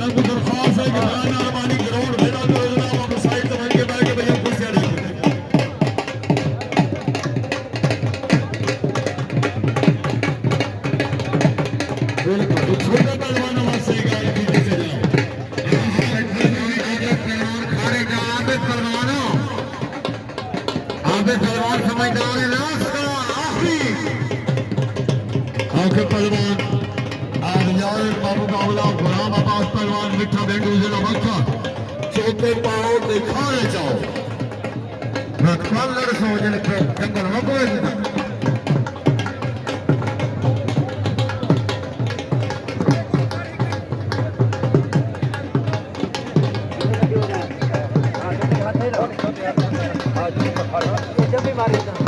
जनाब को दरख्वास्त है कि फलाना अरमानी ग्राउंड भेजा करो जनाब आप साइड से बन के बैठ के भैया कुर्सियां देखो बिल्कुल छोटे पहलवानों में से गाय पीछे से जाओ आगे पहलवान समझदार है रास्ता आखिरी आगे पहलवान बाबू बाबूला गुलाम अब्बास पहलवान मिठा बेंडू जिला मक्का चौथे पाओ दिखाने जाओ कलर सोचने पे जंगल में कोई नहीं जब भी मारी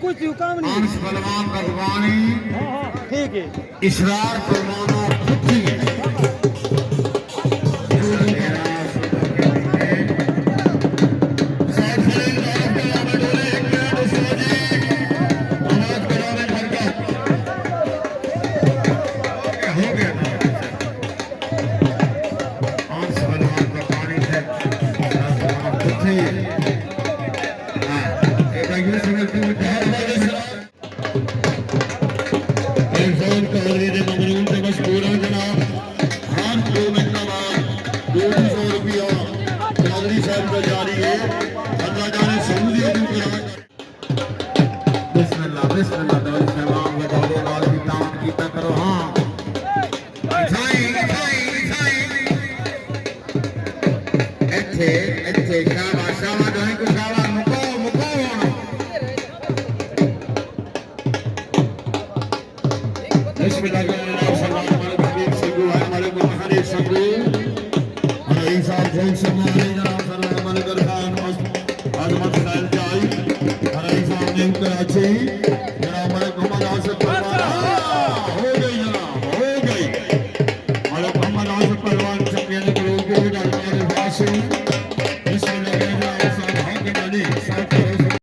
कुछ हुक्म नहीं सलमान गजवानी ठीक है इसरार फरमाना खुदी है Thanks so much.